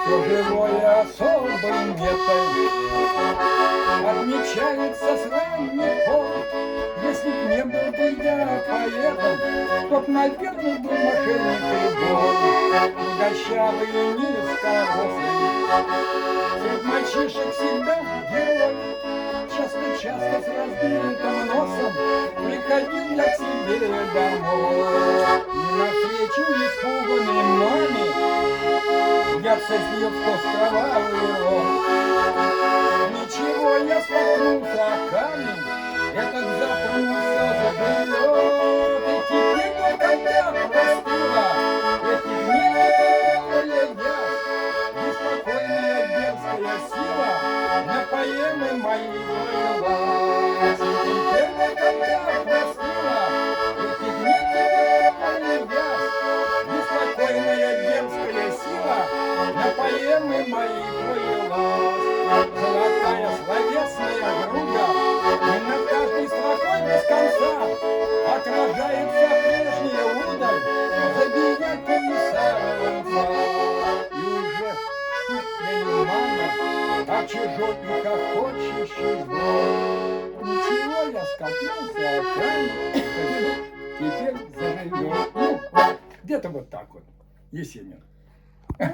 Все живое особым метой отмечается с ранних пор. Если б не был бы я поэтом, то б, наверное, был мошенник и вор. Худощавый и низкорослый, среди мальчишек всегда герой. Часто-часто с разбитым носом приходил я к себе домой. И навстречу испуганной маме я всадил в кость кровавый рот. Ничего, я споткнулся о камень, этот завтра не все заберет. И теперь, вот когда простыла, этих дней не потеряла я. Беспокойная дерзкая сила на поэмы мои влилась. И теперь, вот когда простыла, этих дней не потеряла я. Беспокойная дерзкая сила на поэмы мои влилась. Золотая словесная груда, и над каждой строкой без конца отражается прежняя удаль забиятель и сорванца. И уже тут я не мама, а чужой и хохочущий звон. Ничего, я скопился, а камень теперь заживет. Ну, где-то вот так вот, Есенин.